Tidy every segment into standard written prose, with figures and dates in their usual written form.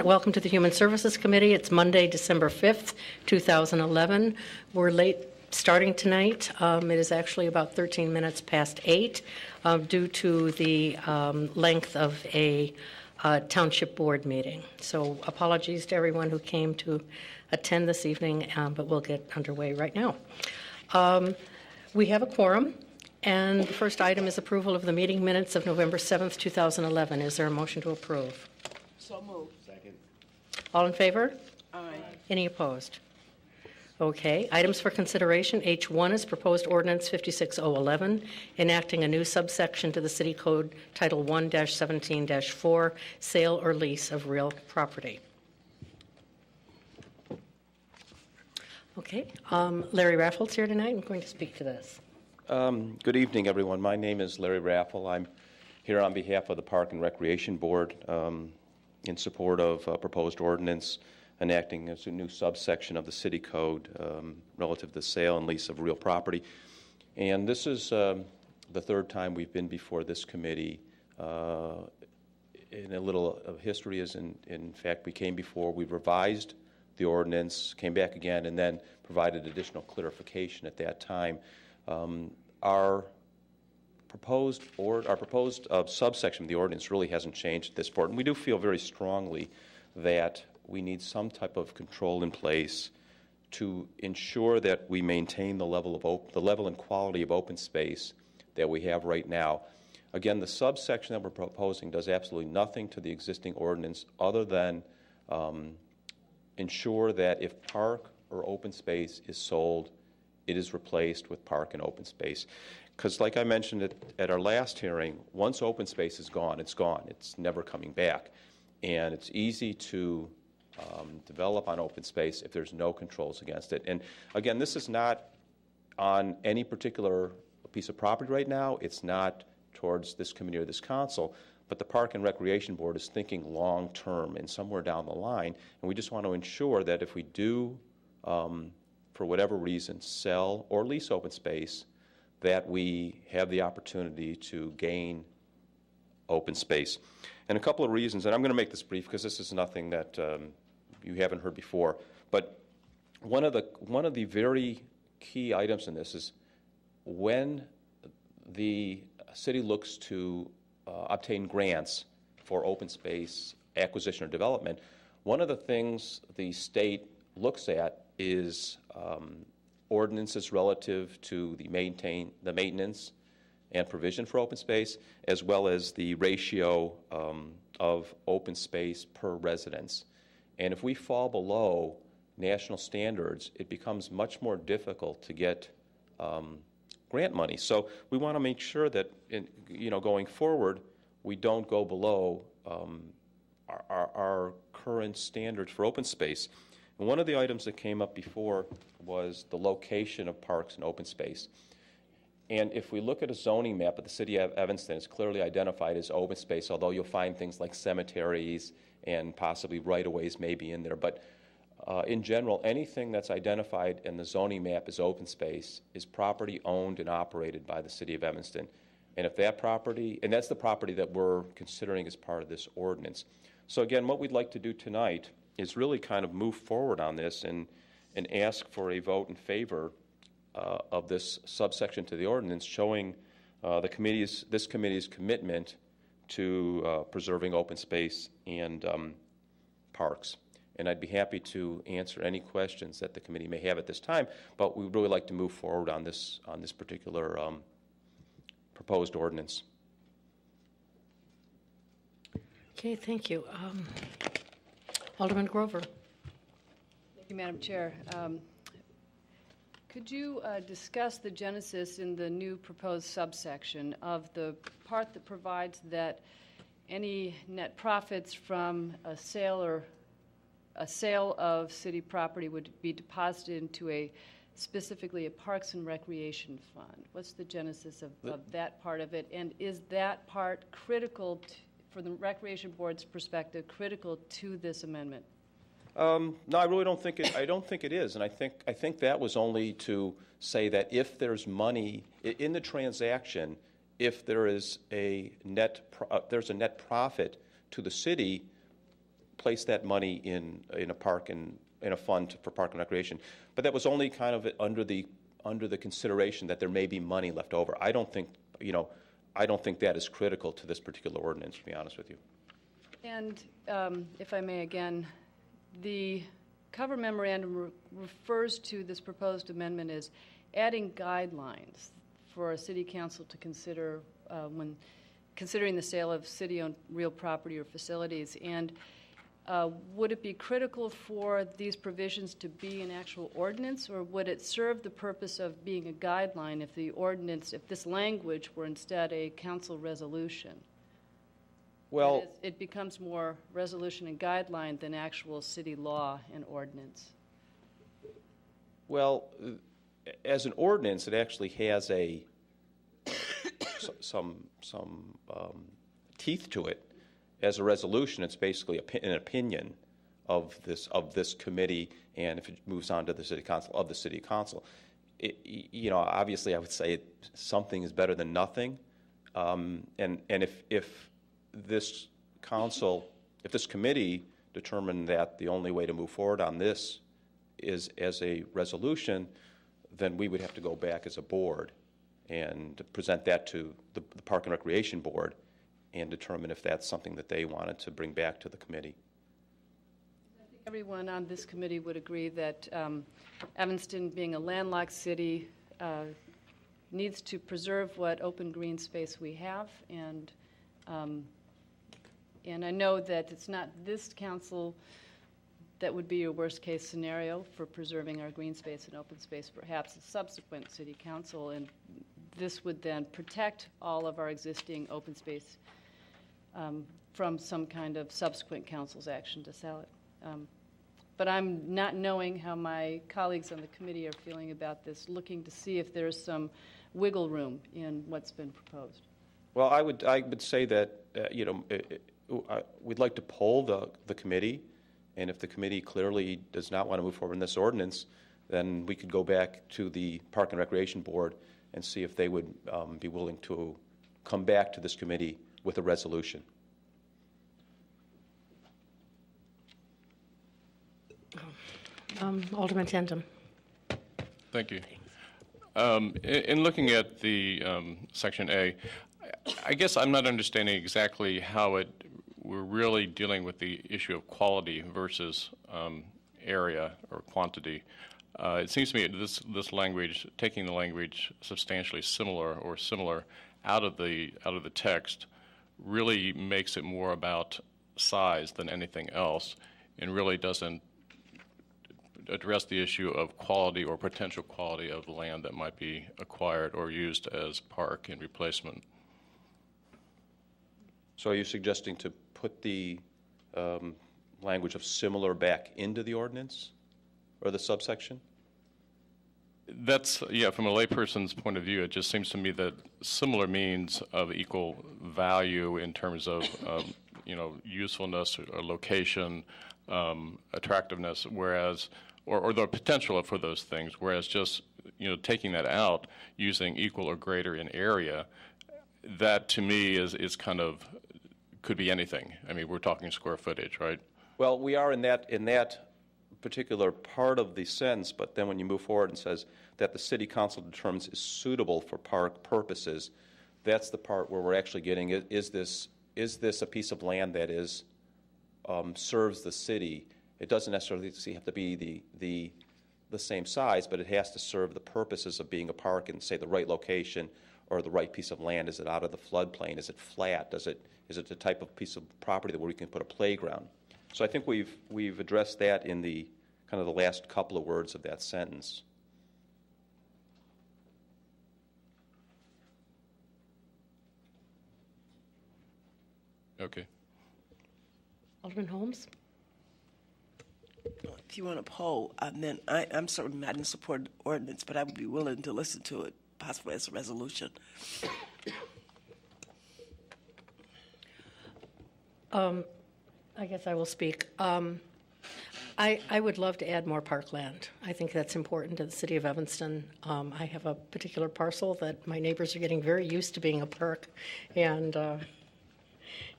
Welcome to the Human Services Committee. It's Monday, December 5th, 2011. We're late starting tonight. It is actually about 13 minutes past 8 due to the length of a township board meeting. So apologies to everyone who came to attend this evening, but we'll get underway right now. We have a quorum, and the first item is approval of the meeting minutes of November 7th, 2011. Is there a motion to approve? So moved. Second. All in favor? Aye. Any opposed? Okay. Items for consideration. H1 is proposed ordinance 56011, enacting a new subsection to the City Code Title 1-17-4, sale or lease of real property. Okay. Larry Raffles here tonight. I'm going to speak to this. Good evening, everyone. My name is Larry Raffle. I'm here on behalf of the Park and Recreation Board in support of a proposed ordinance enacting a new subsection of the City Code relative to the sale and lease of real property. And this is the third time we've been before this committee. In a little of history is, in fact, we came before, we revised the ordinance, came back again, and then provided additional clarification at that time. Our proposed subsection of the ordinance really hasn't changed at this point, and we do feel very strongly that we need some type of control in place to ensure that we maintain the level and quality of open space that we have right now. Again, the subsection that we're proposing does absolutely nothing to the existing ordinance other than ensure that if park or open space is sold, it is replaced with park and open space. Because like I mentioned at our last hearing, once open space is gone, it's gone. It's never coming back. And it's easy to develop on open space if there's no controls against it. And again, this is not on any particular piece of property right now. It's not towards this committee or this council. But the Park and Recreation Board is thinking long-term and somewhere down the line. And we just want to ensure that if we do, for whatever reason, sell or lease open space, that we have the opportunity to gain open space. And a couple of reasons, and I'm going to make this brief because this is nothing that you haven't heard before, but one of the very key items in this is when the city looks to obtain grants for open space acquisition or development, one of the things the state looks at is ordinances relative to the maintenance and provision for open space, as well as the ratio of open space per residence. And if we fall below national standards, it becomes much more difficult to get grant money. So we want to make sure that, going forward, we don't go below our current standards for open space. And one of the items that came up before was the location of parks and open space. And if we look at a zoning map of the city of Evanston, it's clearly identified as open space, although you'll find things like cemeteries and possibly right-of-ways may be in there. But in general, anything that's identified in the zoning map as open space is property owned and operated by the city of Evanston. And if that property, and that's the property that we're considering as part of this ordinance. So again, what we'd like to do tonight is really kind of move forward on this and ask for a vote in favor of this subsection to the ordinance, showing this committee's commitment to preserving open space and parks. And I'd be happy to answer any questions that the committee may have at this time, but we'd really like to move forward on this particular proposed ordinance. Okay, thank you. Alderman Grover. Thank you, Madam Chair. Could you discuss the genesis in the new proposed subsection of the part that provides that any net profits from a sale of city property would be deposited into specifically a Parks and Recreation Fund? What's the genesis of that part of it, and is that part critical from the Recreation Board's perspective, critical to this amendment? No, I really don't think it. I don't think it is, and I think that was only to say that if there's money in the transaction, if there is a net profit to the city, place that money in a park and in a fund for park and recreation. But that was only kind of under the consideration that there may be money left over. I don't think that is critical to this particular ordinance, to be honest with you. And if I may again, the cover memorandum refers to this proposed amendment as adding guidelines for a city council to consider when considering the sale of city-owned real property or facilities. And would it be critical for these provisions to be an actual ordinance, or would it serve the purpose of being a guideline if the ordinance, if this language were instead a council resolution? Well, That is, it becomes more resolution and guideline than actual city law and ordinance. well, as an ordinance, it actually has some teeth to it. As a resolution, it's basically an opinion of this committee, and if it moves on to the city council, of the city council. Obviously, I would say something is better than nothing. And if this committee determined that the only way to move forward on this is as a resolution, then we would have to go back as a board and present that to the Park and Recreation Board and determine if that's something that they wanted to bring back to the committee. I think everyone on this committee would agree that Evanston, being a landlocked city, needs to preserve what open green space we have, and I know that it's not this council that would be your worst-case scenario for preserving our green space and open space, perhaps a subsequent city council, and this would then protect all of our existing open space from some kind of subsequent council's action to sell it. But I'm not knowing how my colleagues on the committee are feeling about this, looking to see if there's some wiggle room in what's been proposed. Well, I would say that we'd like to poll the committee, and if the committee clearly does not want to move forward in this ordinance, then we could go back to the Park and Recreation Board and see if they would be willing to come back to this committee with a resolution. Alderman Tandem. Thank you. In looking at the Section A, I guess I'm not understanding exactly how we're really dealing with the issue of quality versus area or quantity. It seems to me this language, taking the language substantially similar or similar out of the text, really makes it more about size than anything else, and really doesn't address the issue of quality or potential quality of land that might be acquired or used as park and replacement. So are you suggesting to put the language of similar back into the ordinance or the subsection? That's, yeah, from a layperson's point of view, it just seems to me that similar means of equal value in terms of, usefulness or location, attractiveness, whereas, or the potential for those things, whereas just, taking that out, using equal or greater in area, that to me is kind of, could be anything. I mean, we're talking square footage, right? Well, We are in that particular part of the sentence, but then when you move forward and says that the city council determines is suitable for park purposes, that's the part where we're actually getting, is this a piece of land that is serves the city? It doesn't necessarily have to be the same size, but it has to serve the purposes of being a park in, say, the right location or the right piece of land. Is it out of the floodplain? Is it flat? Is it the type of piece of property where we can put a playground? So I think we've addressed that in the kind of the last couple of words of that sentence. okay. Alderman Holmes? If you want to poll, then I'm certainly not in support of the ordinance, but I would be willing to listen to it, possibly as a resolution. I guess I will speak. I would love to add more parkland. I think that's important to the city of Evanston. I have a particular parcel that my neighbors are getting very used to being a park, and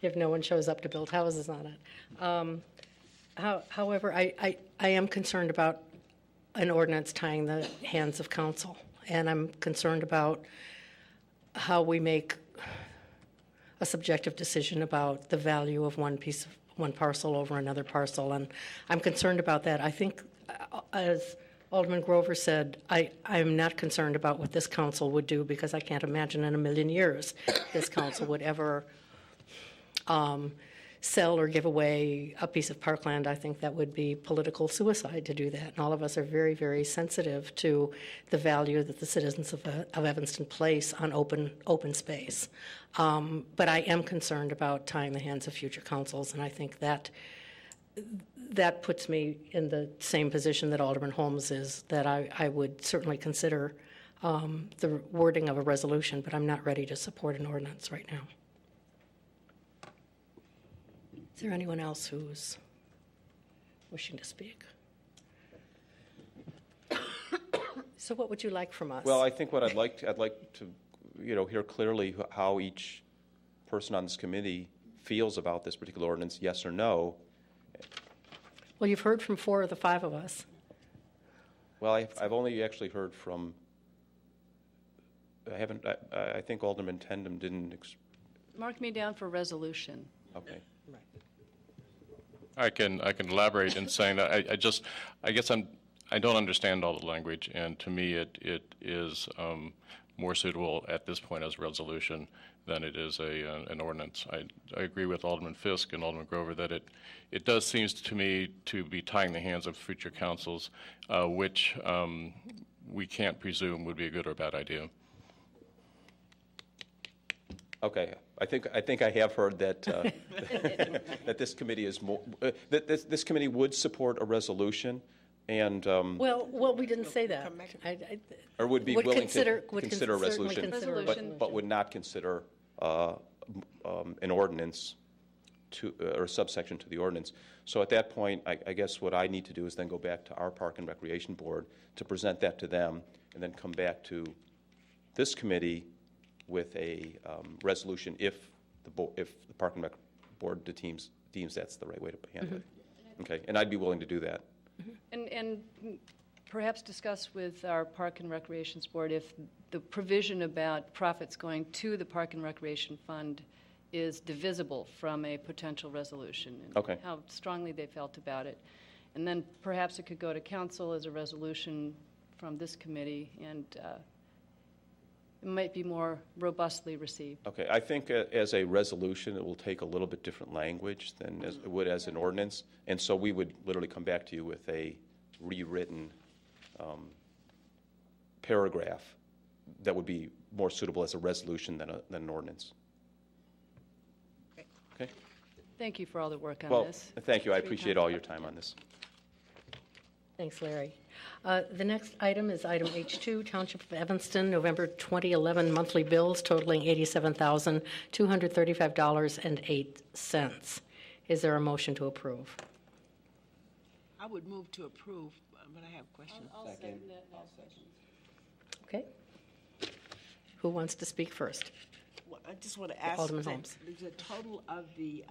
if no one shows up to build houses on it. However, I am concerned about an ordinance tying the hands of council, and I'm concerned about how we make a subjective decision about the value of one parcel over another parcel, and I'm concerned about that. I think, as Alderman Grover said, I'm not concerned about what this council would do, because I can't imagine in a million years this council would ever sell or give away a piece of parkland. I think that would be political suicide to do that. And all of us are very, very sensitive to the value that the citizens of Evanston place on open space. But I am concerned about tying the hands of future councils, and I think that puts me in the same position that Alderman Holmes is, that I would certainly consider the wording of a resolution, but I'm not ready to support an ordinance right now. Is there anyone else who's wishing to speak? So what would you like from us? Well, I think what I'd like to, hear clearly how each person on this committee feels about this particular ordinance, yes or no. Well, you've heard from 4 of the 5 of us. Well, I've only actually heard from, I think Alderman Tendem didn't, Mark me down for resolution. okay. I can elaborate in saying that I guess I don't understand all the language, and to me it is more suitable at this point as a resolution than it is an ordinance. I agree with Alderman Fisk and Alderman Grover that it does seems to me to be tying the hands of future councils, which we can't presume would be a good or bad idea. Okay, I think I have heard that that this committee is more that this committee would support a resolution, and Well, we didn't say that. or would be willing to would consider a certainly resolution, Resolution. but would not consider an ordinance or a subsection to the ordinance. So at that point, I guess what I need to do is then go back to our Park and Recreation Board to present that to them, and then come back to this committee with a resolution if the Park and Rec Board deems that's the right way to handle it. Okay, and I'd be willing to do that. And perhaps discuss with our Park and Recreations Board if the provision about profits going to the Park and Recreation Fund is divisible from a potential resolution. And Okay. how strongly they felt about it. And then perhaps it could go to council as a resolution from this committee, and it might be more robustly received. Okay, I think as a resolution, it will take a little bit different language than as it would as an ordinance, and so we would literally come back to you with a rewritten paragraph that would be more suitable as a resolution than an ordinance. Okay? Thank you for all the work on Well, this. thank you. I appreciate all your time on this. Thanks, Larry. The next item is item H2, Township of Evanston, November 2011 monthly bills totaling $87,235.08. Is there a motion to approve? I would move to approve, but I have questions. Okay. Who wants to speak first? Well, I just want to ask, Alderman Holmes. the total of the,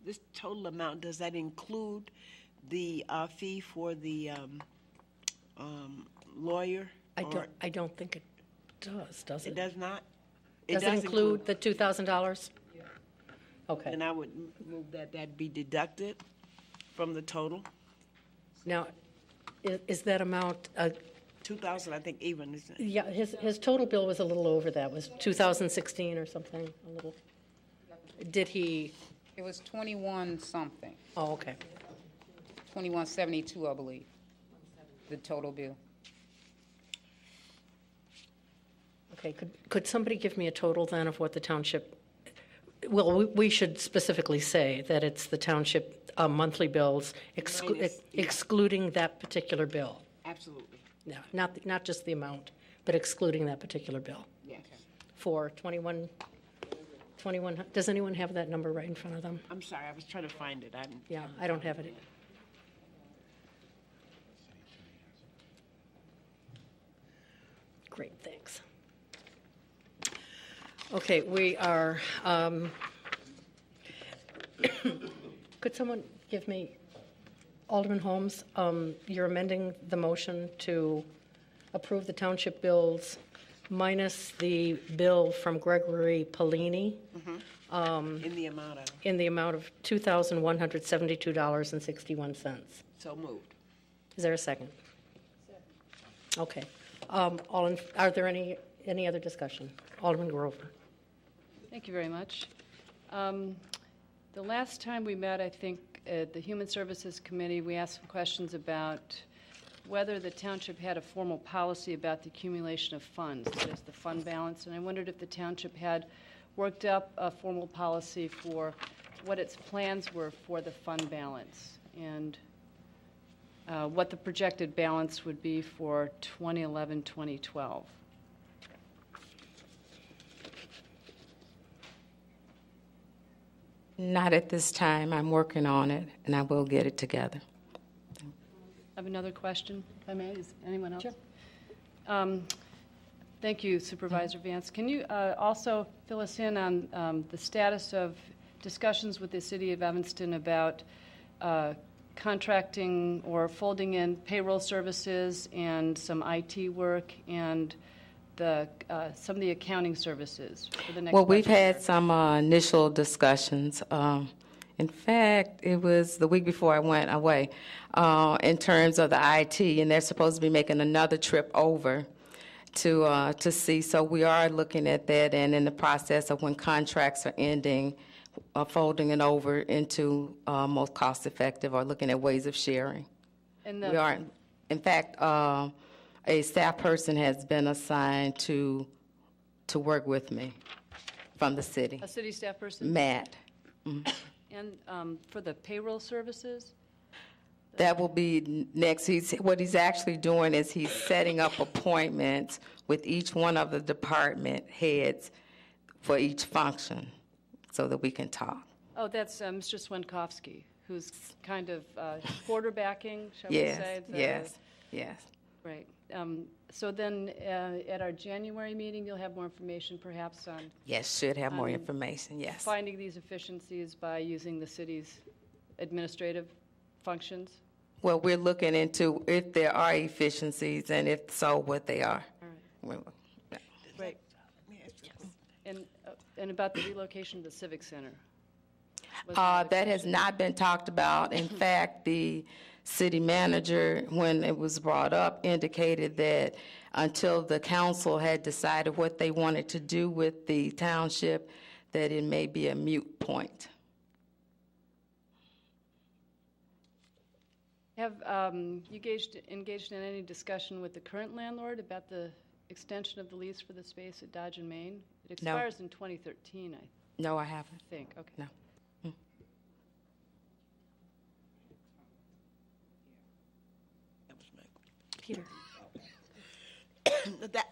this total amount, does that include the fee for the lawyer? I don't think it does it? It does not? Does it include the $2,000? Yeah. Okay. And I would move that be deducted from the total? Now, is that amount, 2,000, I think even, isn't it? yeah, his total bill was a little over that, was 2016 or something, a little. Did he, It was 21 something, oh, okay. 2172, I believe, the total bill. Okay, could somebody give me a total then of what the township, well, we should specifically say that it's the township monthly bills Minus, yeah. excluding that particular bill. Absolutely, No, not just the amount, but excluding that particular bill. yes. For 21, does anyone have that number right in front of them? I'm sorry, I was trying to find it. Yeah, I don't have it. Great, thanks. Okay, we are, could someone give me Alderman Holmes, you're amending the motion to approve the township bills minus the bill from Gregory Pellini In the amount of, in the amount of $2,172.61. so moved. Is there a second? Okay. Are there any other discussion? Alderman Grover. Thank you very much. The last time we met, I think, at the Human Services Committee, we asked some questions about whether the township had a formal policy about the accumulation of funds, that is the fund balance, and I wondered if the township had worked up a formal policy for what its plans were for the fund balance, and what the projected balance would be for 2011, 2012. Not at this time. I'm working on it, and I will get it together. I have another question, if I may. Is anyone else? Sure. Thank you, Supervisor Vance. Can you also fill us in on the status of discussions with the City of Evanston about contracting or folding in payroll services and some IT work and some of the accounting services for the next Well, we've budget year? had some initial discussions. In fact, it was the week before I went away in terms of the IT, and they're supposed to be making another trip over to see. So we are looking at that, and in the process of when contracts are ending, folding it over into most cost-effective or looking at ways of sharing. And We are, in fact, a staff person has been assigned to work with me from the city. a city staff person? Matt. And for the payroll services? That will be next. What he's actually doing is he's setting up appointments with each one of the department heads for each function so that we can talk. Oh, that's Mr. Swinkowski, who's kind of quarterbacking, shall we say? Yes. Right. So then, at our January meeting, you'll have more information perhaps on Yes, should have more Um, information, yes. finding these efficiencies by using the city's administrative functions? Well, we're looking into if there are efficiencies, and if so, what they are. All right. Well, Right. And about the relocation of the Civic Center? Was there That has not been talked about. In fact, the city manager, when it was brought up, indicated that until the council had decided what they wanted to do with the township, that it may be a moot point. Have you engaged in any discussion with the current landlord about the extension of the lease for the space at Dodge and Main? It No. expires in 2013, I No, I haven't. think. Okay. No. That was my Peter.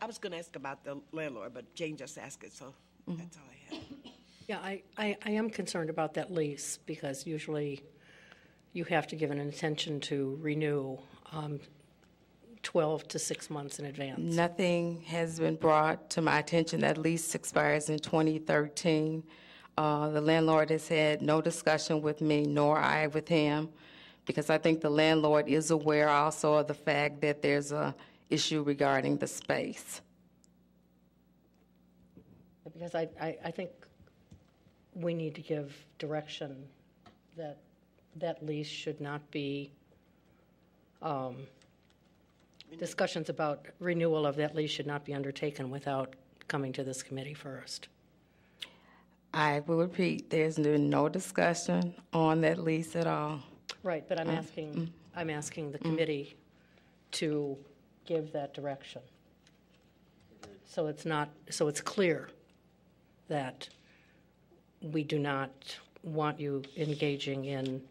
I was going to ask about the landlord, but Jane just asked it, so that's all I have. Yeah, I am concerned about that lease because usually you have to give an intention to renew 12 to 6 months in advance. Nothing has been brought to my attention. That lease expires in 2013. The landlord has had no discussion with me, nor I with him, because I think the landlord is aware also of the fact that there's a issue regarding the space. Because I think we need to give direction that that lease should not be, discussions about renewal of that lease should not be undertaken without coming to this committee first. I will repeat, there's been no discussion on that lease at all. Right, but I'm asking the committee to give that direction. So it's clear that we do not want you engaging in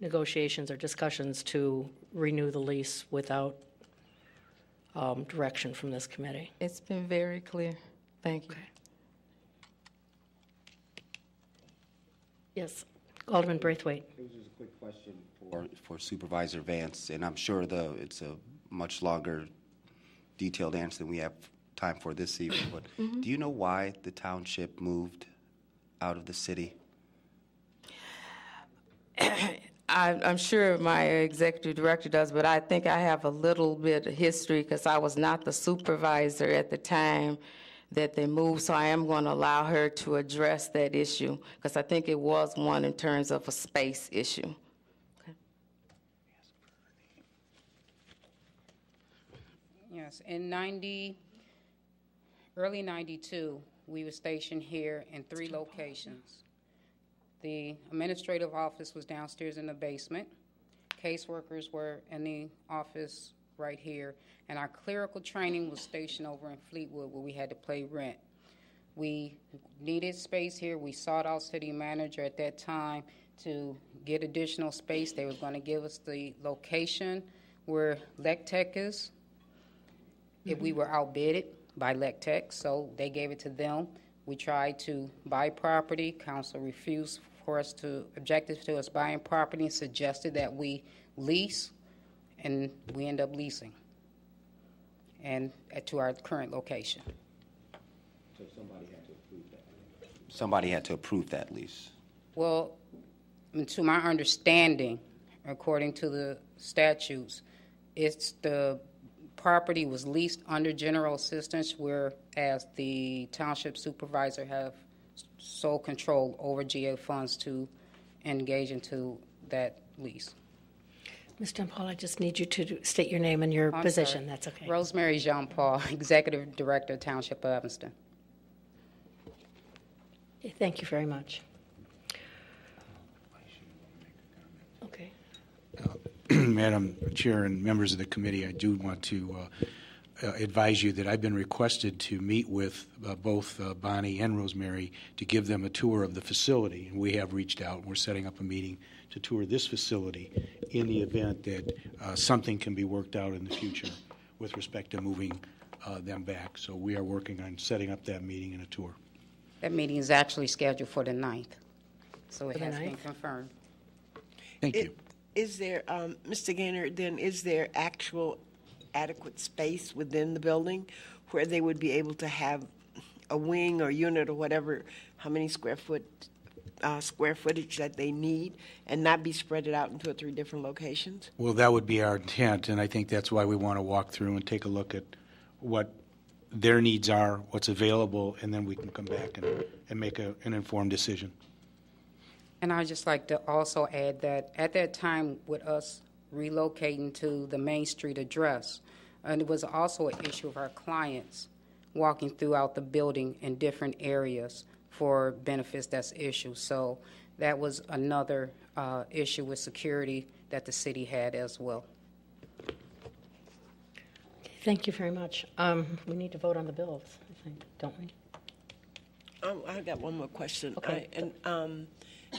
negotiations or discussions to renew the lease without direction from this committee. It's been very clear. Thank you. Yes, Alderman Braithwaite. It was just a quick question for Supervisor Vance, and I'm sure it's a much longer, detailed answer than we have time for this evening, but do you know why the township moved out of the city? I'm sure my executive director does, but I think I have a little bit of history because I was not the supervisor at the time that they moved, so I am going to allow her to address that issue because I think it was one in terms of a space issue. Yes, in early 92, we were stationed here in 3 locations. The administrative office was downstairs in the basement. Caseworkers were in the office right here. And our clerical training was stationed over in Fleetwood where we had to pay rent. We needed space here. We sought out city manager at that time to get additional space. They were going to give us the location where LECTEC is. If we were outbidded by LECTEC, so they gave it to them. We tried to buy property. Council refused for us to, objected to us buying property and suggested that we lease, and we end up leasing and to our current location. So somebody had to approve that. Somebody had to approve that lease. Well, to my understanding, according to the statutes, it's the property was leased under general assistance, whereas the township supervisor have sole control over GA funds to engage into that lease. Ms. Jean-Paul, I just need you to state your name and your I'm position. sorry. That's okay. Rosemary Jean-Paul, Executive Director, Township of Evanston. Okay, thank you very much. Okay. Madam Chair and members of the committee, I do want to advise you that I've been requested to meet with both Bonnie and Rosemary to give them a tour of the facility. And we have reached out. We're setting up a meeting to tour this facility in the event that something can be worked out in the future with respect to moving them back. So we are working on setting up that meeting and a tour. That meeting is actually scheduled for the 9th, so it For the has been 9th? confirmed. Thank you. Is there, Mr. Gaynor, then is there actual adequate space within the building where they would be able to have a wing or unit or whatever, how many square footage that they need, and not be spread it out in 2 or 3 different locations? Well, that would be our intent, and I think that's why we want to walk through and take a look at what their needs are, what's available, and then we can come back and make an informed decision. And I'd just like to also add that at that time with us relocating to the Main Street address, and it was also an issue of our clients walking throughout the building in different areas for benefits that's issued. So that was another issue with security that the city had as well. Okay, thank you very much. We need to vote on the bills, I think, don't we? I got one more question. Okay.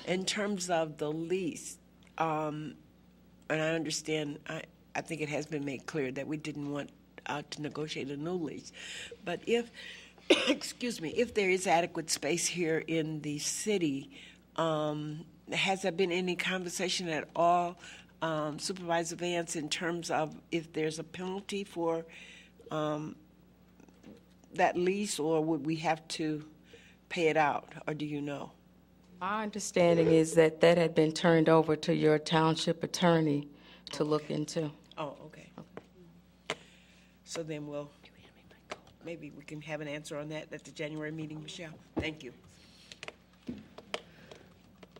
In terms of the lease, and I understand, I think it has been made clear that we didn't want to negotiate a new lease. But if, excuse me, if there is adequate space here in the city, has there been any conversation at all, Supervisor Vance, in terms of if there's a penalty for that lease, or would we have to pay it out, or do you know? My understanding is that that had been turned over to your township attorney to look into. Oh, okay. So then maybe we can have an answer on that at the January meeting, Michelle. Thank you.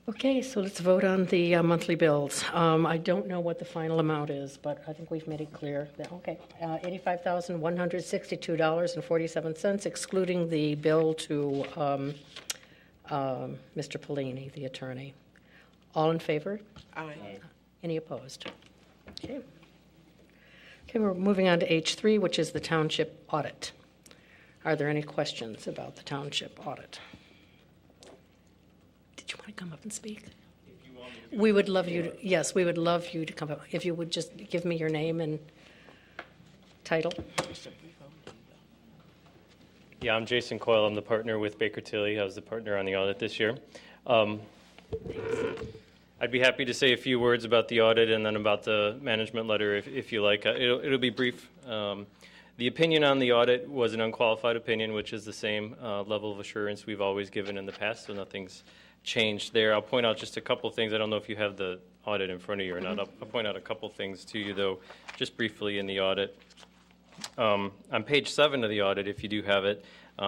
Okay, so let's vote on the monthly bills. I don't know what the final amount is, but I think we've made it clear that, okay, $85,162.47, excluding the bill to Mr. Polini, the attorney. All in favor? Aye. Any opposed? Okay. Okay, we're moving on to H3, which is the township audit. Are there any questions about the township audit? Did you want to come up and speak? We would love you to, yes, we would love you to come up. If you would just give me your name and title. Yeah, I'm Jason Coyle. I'm the partner with Baker Tilly. I was the partner on the audit this year. I'd be happy to say a few words about the audit and then about the management letter if you like. It'll be brief. The opinion on the audit was an unqualified opinion, which is the same level of assurance we've always given in the past, so nothing's changed there. I'll point out just a couple things. I don't know if you have the audit in front of you or not. I'll point out a couple things to you, though, just briefly in the audit. On page 7 of the audit, if you do have it,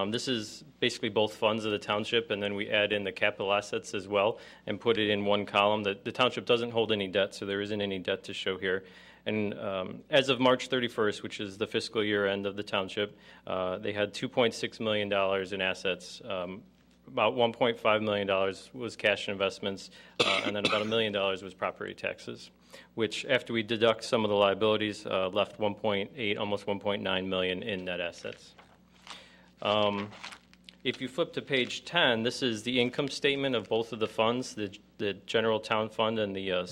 this is basically both funds of the township, and then we add in the capital assets as well and put it in one column. The township doesn't hold any debt, so there isn't any debt to show here. And as of March 31st, which is the fiscal year end of the township, they had $2.6 million in assets. About $1.5 million was cash investments, and then about $1 million was property taxes, which after we deduct some of the liabilities, left 1.8, almost 1.9 million in net assets. If you flip to page 10, this is the income statement of both of the funds, the general town fund and the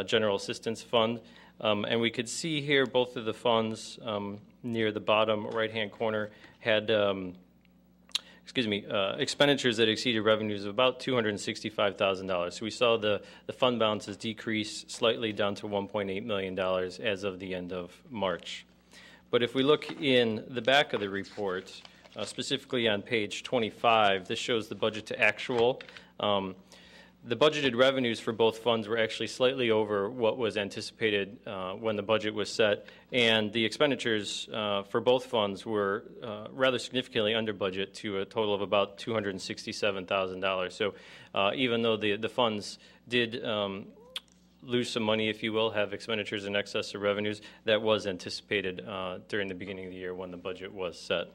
general assistance fund. And we could see here both of the funds near the bottom right-hand corner had expenditures that exceeded revenues of about $265,000. So we saw the fund balances decrease slightly down to $1.8 million as of the end of March. But if we look in the back of the report, specifically on page 25, this shows the budget to actual. The budgeted revenues for both funds were actually slightly over what was anticipated when the budget was set, and the expenditures for both funds were rather significantly under budget to a total of about $267,000. So even though the funds did lose some money, if you will, have expenditures in excess of revenues, that was anticipated during the beginning of the year when the budget was set.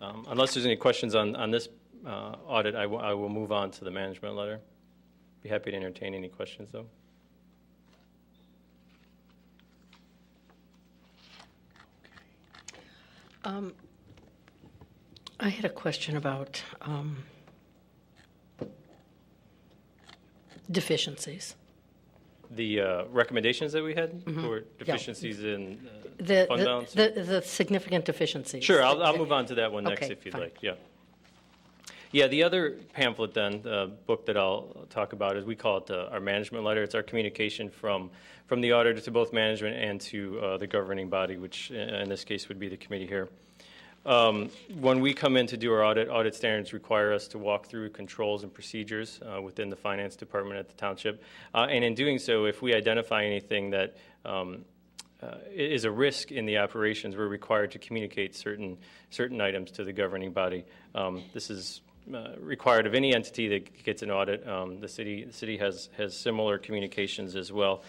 Unless there's any questions on this audit, I will move on to the management letter. Be happy to entertain any questions, though. I had a question about deficiencies. The recommendations that we had, or deficiencies in fund balance? The significant deficiencies. Sure, I'll move on to that one next Okay, if you'd fine. like. Yeah. Yeah, the other pamphlet then, book that I'll talk about is we call it our management letter. It's our communication from the auditor to both management and to the governing body, which in this case would be the committee here. When we come in to do our audit standards require us to walk through controls and procedures within the finance department at the township. And in doing so, if we identify anything that is a risk in the operations, we're required to communicate certain items to the governing body. This is required of any entity that gets an audit. The city has similar communications as well.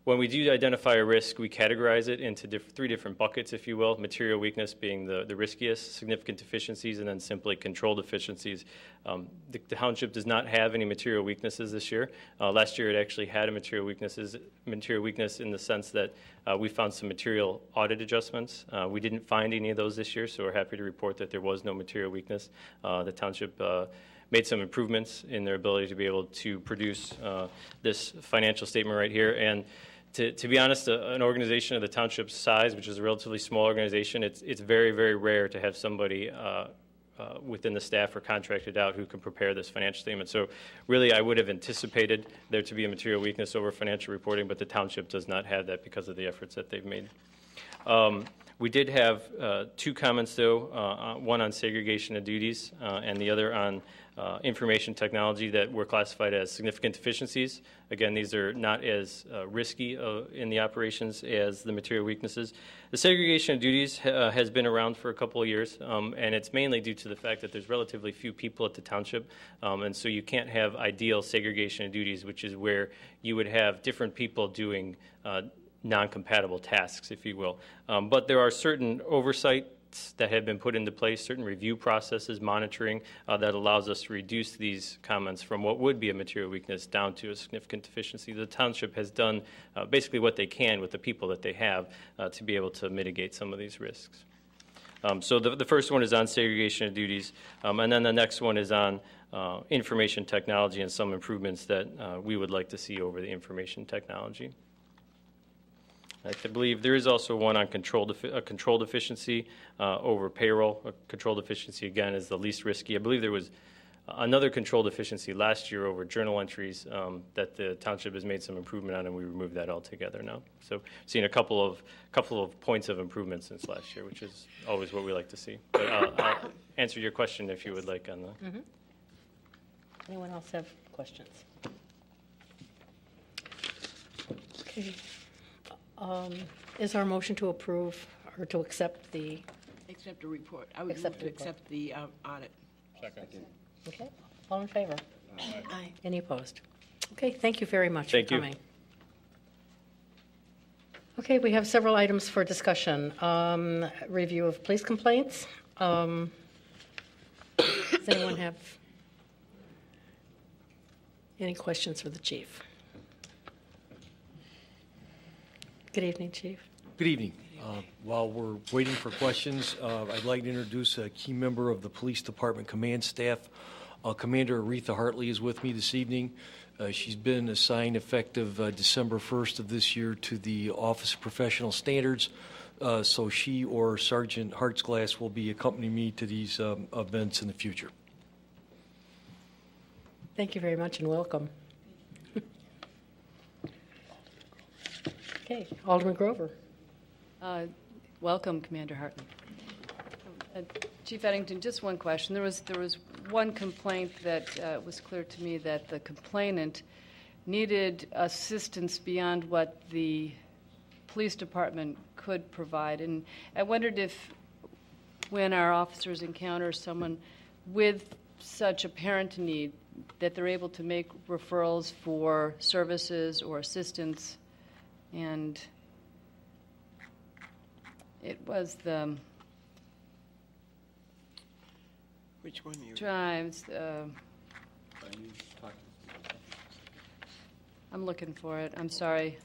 When we do identify a risk, we categorize it into 3 different buckets, if you will, material weakness being the riskiest, significant deficiencies, and then simply control deficiencies. The township does not have any material weaknesses this year. Last year it actually had a material weakness in the sense that we found some material audit adjustments. We didn't find any of those this year, so we're happy to report that there was no material weakness. The township made some improvements in their ability to be able to produce this financial statement right here. And to be honest, an organization of the township's size, which is a relatively small organization, it's very, very rare to have somebody within the staff or contracted out who can prepare this financial statement. So really, I would have anticipated there to be a material weakness over financial reporting, but the township does not have that because of the efforts that they've made. We did have 2 comments, though, one on segregation of duties and the other on information technology that were classified as significant deficiencies. Again, these are not as risky in the operations as the material weaknesses. The segregation of duties has been around for a couple of years, and it's mainly due to the fact that there's relatively few people at the township, and so you can't have ideal segregation of duties, which is where you would have different people doing non-compatible tasks, if you will. But there are certain oversights that have been put into place, certain review processes, monitoring, that allows us to reduce these comments from what would be a material weakness down to a significant deficiency. The township has done basically what they can with the people that they have to be able to mitigate some of these risks. So the first one is on segregation of duties, and then the next one is on information technology and some improvements that we would like to see over the information technology. I believe there is also one on control deficiency over payroll. A control deficiency, again, is the least risky. I believe there was another control deficiency last year over journal entries that the township has made some improvement on, and we removed that altogether now. So seeing a couple of points of improvement since last year, which is always what we like to see. But I'll answer your question if you would like on the. Mm-hmm. Anyone else have questions? Okay. Is our motion to approve or to accept the, Accept the report. I would Accept move the to report. accept the audit. okay, all in favor? Aye. Any opposed? Okay, thank you very much Thank for you. coming. Okay, we have several items for discussion. Review of police complaints. Does anyone have any questions for the chief? Good evening, Chief. Good evening. While we're waiting for questions, I'd like to introduce a key member of the Police Department command staff. Commander Aretha Hartley is with me this evening. She's been assigned effective December 1st of this year to the Office of Professional Standards, so she or Sergeant Hartsglass will be accompanying me to these events in the future. Thank you very much and welcome. Okay, Alderman Grover. Welcome, Commander Hartley. Chief Eddington, just one question. There was one complaint that was clear to me that the complainant needed assistance beyond what the police department could provide. And I wondered if when our officers encounter someone with such apparent need that they're able to make referrals for services or assistance. And it was the Which one you? drives. I'm looking for it. I'm sorry.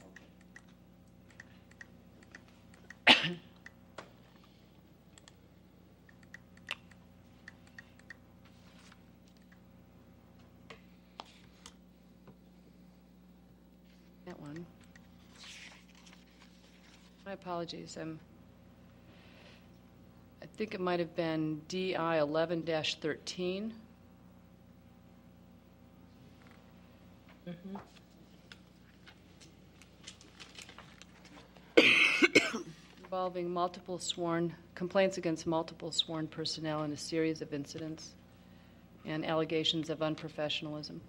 That one. My apologies. I think it might have been DI 11-13. Involving multiple sworn complaints against multiple sworn personnel in a series of incidents and allegations of unprofessionalism.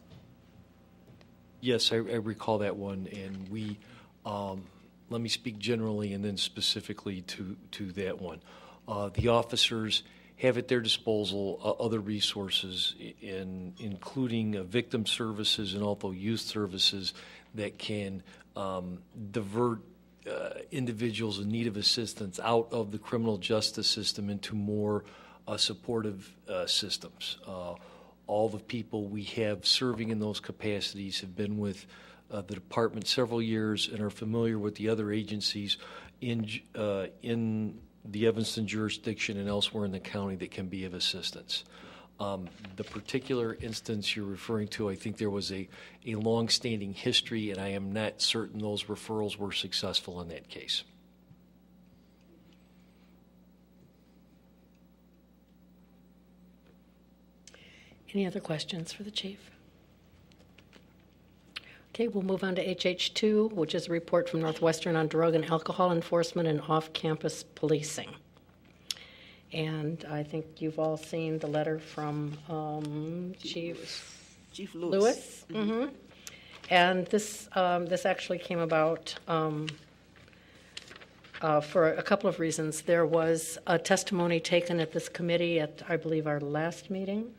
Yes, I recall that one, and we, let me speak generally and then specifically to that one. The officers have at their disposal other resources, including victim services and also youth services that can divert individuals in need of assistance out of the criminal justice system into more supportive systems. All the people we have serving in those capacities have been with the department several years and are familiar with the other agencies in the Evanston jurisdiction and elsewhere in the county that can be of assistance. The particular instance you're referring to, I think there was a long-standing history, and I am not certain those referrals were successful in that case. Any other questions for the chief? Okay, we'll move on to HH2, which is a report from Northwestern on drug and alcohol enforcement and off-campus policing. And I think you've all seen the letter from Chief Lewis. Mm-hmm. And this actually came about for a couple of reasons. There was a testimony taken at this committee at, I believe, our last meeting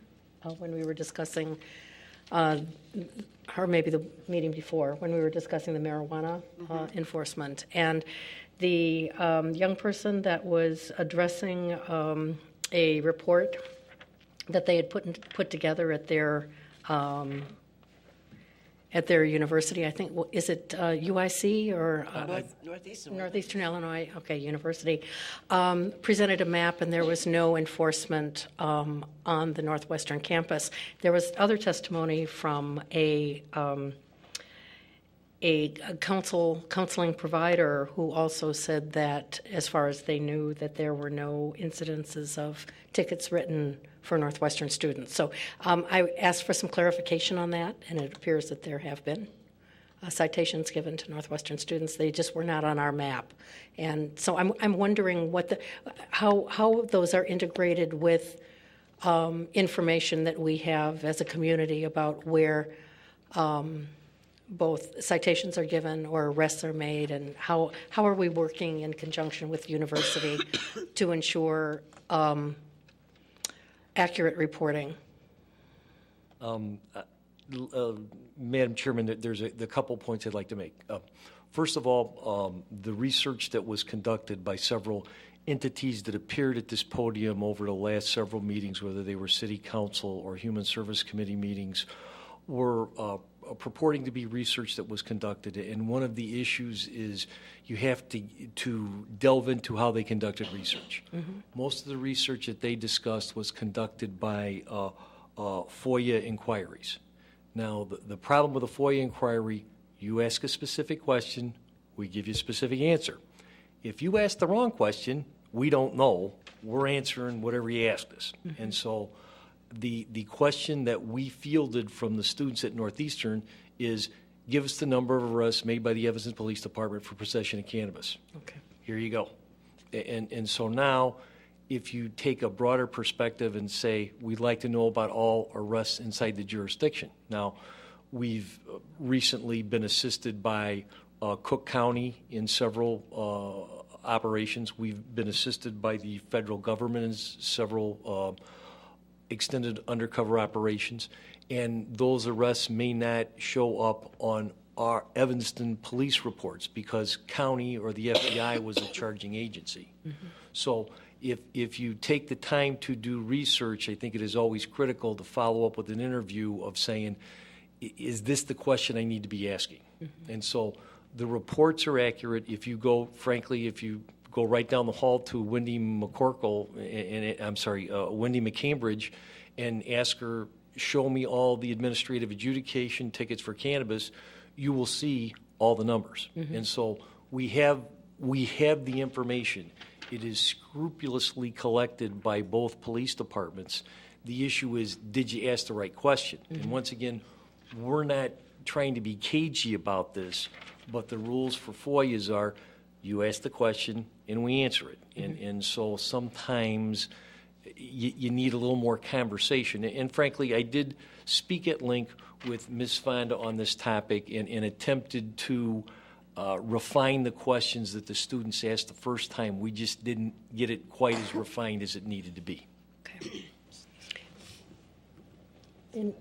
when we were discussing, or maybe the meeting before, when we were discussing the marijuana enforcement. And the young person that was addressing a report that they had put together at their university, I think, is it UIC or Northeastern Illinois? Okay, University, presented a map, and there was no enforcement on the Northwestern campus. There was other testimony from a counseling provider who also said that, as far as they knew, that there were no incidences of tickets written for Northwestern students. So I asked for some clarification on that, and it appears that there have been citations given to Northwestern students. They just were not on our map. And so I'm wondering how those are integrated with information that we have as a community about where both citations are given or arrests are made, and how are we working in conjunction with the university to ensure accurate reporting? Madam Chairman, there's a couple points I'd like to make. First of all, the research that was conducted by several entities that appeared at this podium over the last several meetings, whether they were City Council or Human Service Committee meetings, were purporting to be research that was conducted. And one of the issues is you have to delve into how they conducted research. Mm-hmm. Most of the research that they discussed was conducted by FOIA inquiries. Now, the problem with a FOIA inquiry, you ask a specific question, we give you a specific answer. If you ask the wrong question, we don't know. We're answering whatever you asked us. Mm-hmm. And so the question that we fielded from the students at Northeastern is, give us the number of arrests made by the Evanston Police Department for possession of cannabis. Okay. Here you go. And so now, if you take a broader perspective and say, we'd like to know about all arrests inside the jurisdiction. Now, we've recently been assisted by Cook County in several operations. We've been assisted by the federal government in several extended undercover operations. And those arrests may not show up on our Evanston police reports because county or the FBI was a charging agency. Mm-hmm. So if you take the time to do research, I think it is always critical to follow up with an interview of saying, is this the question I need to be asking? Mm-hmm. And so the reports are accurate. If you go right down the hall to Wendy McCorkle, Wendy McCambridge, and ask her, show me all the administrative adjudication tickets for cannabis, you will see all the numbers. Mm-hmm. And so we have the information. It is scrupulously collected by both police departments. The issue is, did you ask the right question? Mm-hmm. And once again, we're not trying to be cagey about this, but the rules for FOIAs are, you ask the question and we answer it. Mm-hmm. And so sometimes you need a little more conversation. And frankly, I did speak at length with Ms. Fonda on this topic and attempted to refine the questions that the students asked the first time. We just didn't get it quite as refined as it needed to be. Okay.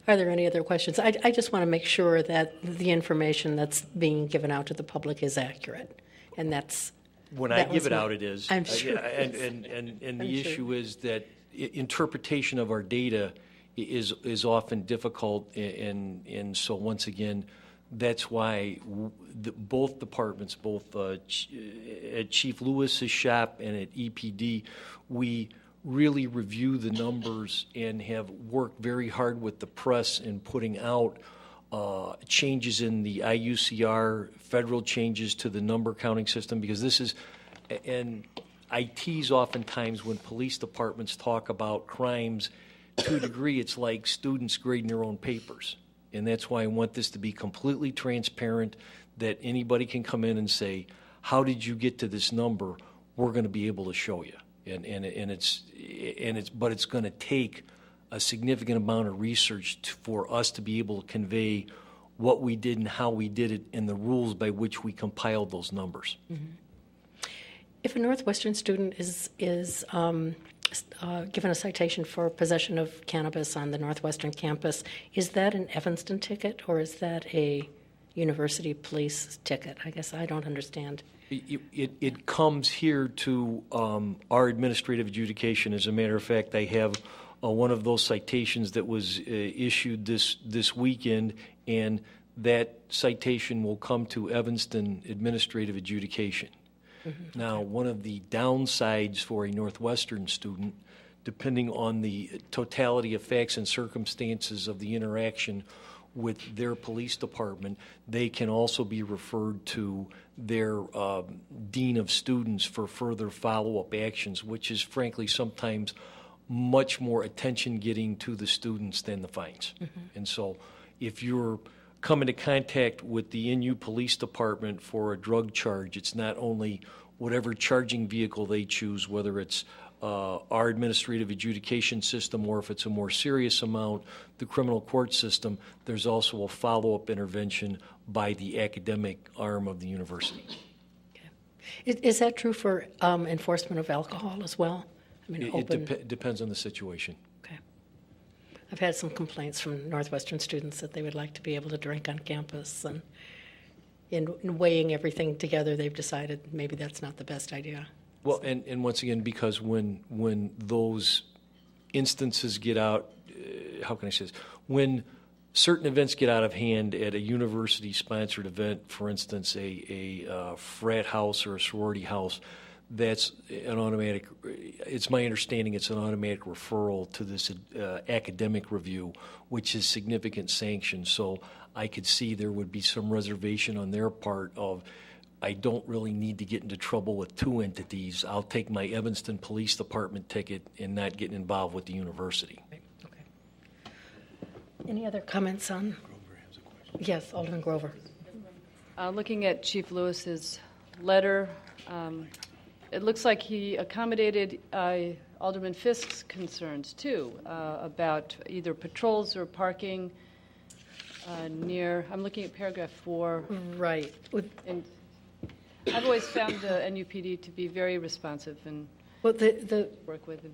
Are there any other questions? I just want to make sure that the information that's being given out to the public is accurate, and that's when I give it out, it is. I'm sure. And the issue is that interpretation of our data is often difficult, and so once again, that's why both departments, both at Chief Lewis's shop and at EPD, we really review the numbers and have worked very hard with the press in putting out changes in the IUCR, federal changes to the number counting system, because this is, and I tease oftentimes when police departments talk about crimes, to a degree it's like students grading their own papers. And that's why I want this to be completely transparent, that anybody can come in and say, how did you get to this number? We're going to be able to show you. But it's going to take a significant amount of research for us to be able to convey what we did and how we did it and the rules by which we compiled those numbers. Mm-hmm. If a Northwestern student is given a citation for possession of cannabis on the Northwestern campus, is that an Evanston ticket or is that a university police ticket? I guess I don't understand. It comes here to our administrative adjudication. As a matter of fact, I have one of those citations that was issued this weekend, and that citation will come to Evanston administrative adjudication. Mm-hmm. Now, one of the downsides for a Northwestern student, depending on the totality of facts and circumstances of the interaction, with their police department, they can also be referred to their dean of students for further follow-up actions, which is frankly sometimes much more attention getting to the students than the fines. And so if you're come into contact with the NU Police Department for a drug charge, it's not only whatever charging vehicle they choose, whether it's our administrative adjudication system or if it's a more serious amount, the criminal court system, there's also a follow-up intervention by the academic arm of the university. Is that true for enforcement of alcohol as well? I mean, It depends on the situation. Okay. I've had some complaints from Northwestern students that they would like to be able to drink on campus, and in weighing everything together, they've decided maybe that's not the best idea. Well, and once again, because when those instances get out, how can I say this? When certain events get out of hand at a university-sponsored event, for instance, a frat house or a sorority house, that's an automatic, it's my understanding it's an automatic referral to this academic review, which is significant sanction. So I could see there would be some reservation on their part of, I don't really need to get into trouble with two entities. I'll take my Evanston Police Department ticket and not get involved with the university. Okay. Any other comments on? Grover has a question. Yes, Alderman Grover. Looking at Chief Lewis's letter, it looks like he accommodated Alderman Fisk's concerns, too, about either patrols or parking near, I'm looking at paragraph 4. Right. And I've always found the NUPD to be very responsive and work with.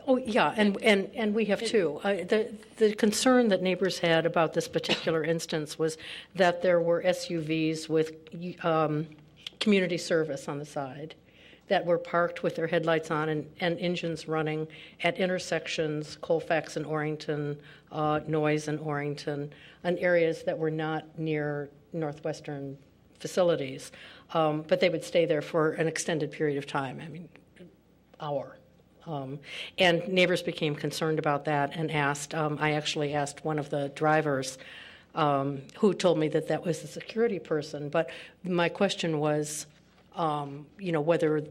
Oh, yeah, and we have too. The concern that neighbors had about this particular instance was that there were SUVs with community service on the side that were parked with their headlights on and engines running at intersections, Colfax and Orrington, Noyes and Orrington, and areas that were not near Northwestern facilities. But they would stay there for an extended period of time, I mean, hour. And neighbors became concerned about that and asked, I actually asked one of the drivers who told me that that was a security person, but my question was, whether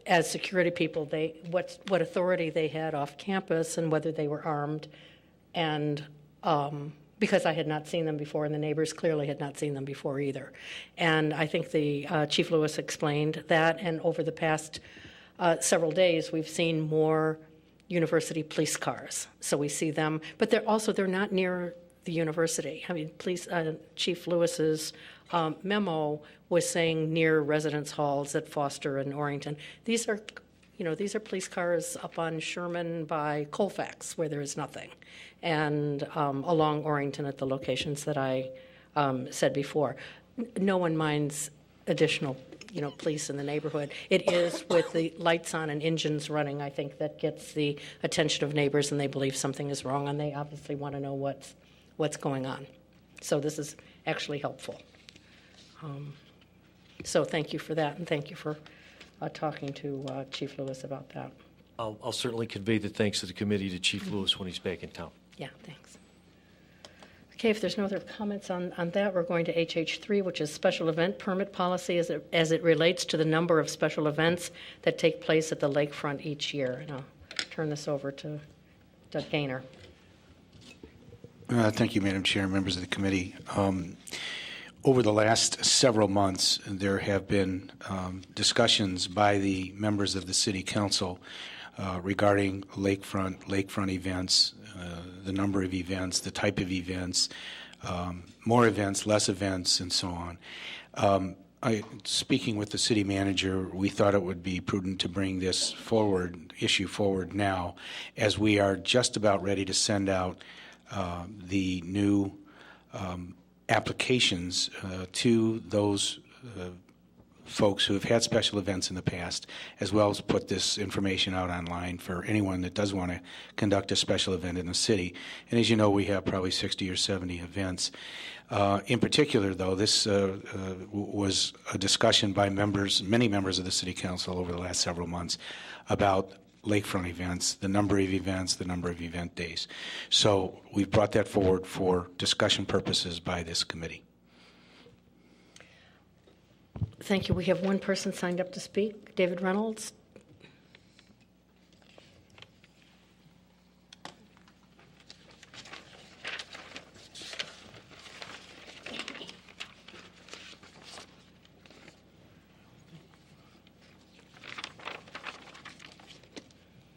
as security people, what authority they had off campus and whether they were armed, and because I had not seen them before, and the neighbors clearly had not seen them before either. And I think the Chief Lewis explained that, and over the past several days, we've seen more university police cars. So we see them, but they're not near the university. I mean, Chief Lewis's memo was saying near residence halls at Foster and Orrington. These are police cars up on Sherman by Colfax, where there is nothing, and along Orrington at the locations that I said before. No one minds additional, police in the neighborhood. It is with the lights on and engines running, I think, that gets the attention of neighbors, and they believe something is wrong, and they obviously want to know what's going on. So this is actually helpful. So thank you for that, and thank you for talking to Chief Lewis about that. I'll certainly convey the thanks to the committee to Chief Lewis when he's back in town. Yeah, thanks. Okay, if there's no other comments on that, we're going to HH3, which is special event permit policy as it relates to the number of special events that take place at the lakefront each year. And I'll turn this over to Doug Gaynor. Thank you, Madam Chair, members of the committee. Over the last several months, there have been discussions by the members of the City Council regarding lakefront events, the number of events, the type of events, more events, less events, and so on. Speaking with the city manager, we thought it would be prudent to bring this issue forward now, as we are just about ready to send out the new applications to those folks who have had special events in the past, as well as put this information out online for anyone that does want to conduct a special event in the city. And as you know, we have probably 60 or 70 events. In particular, though, this was a discussion by many members of the City Council over the last several months about lakefront events, the number of events, the number of event days. So we've brought that forward for discussion purposes by this committee. Thank you. We have one person signed up to speak, David Reynolds.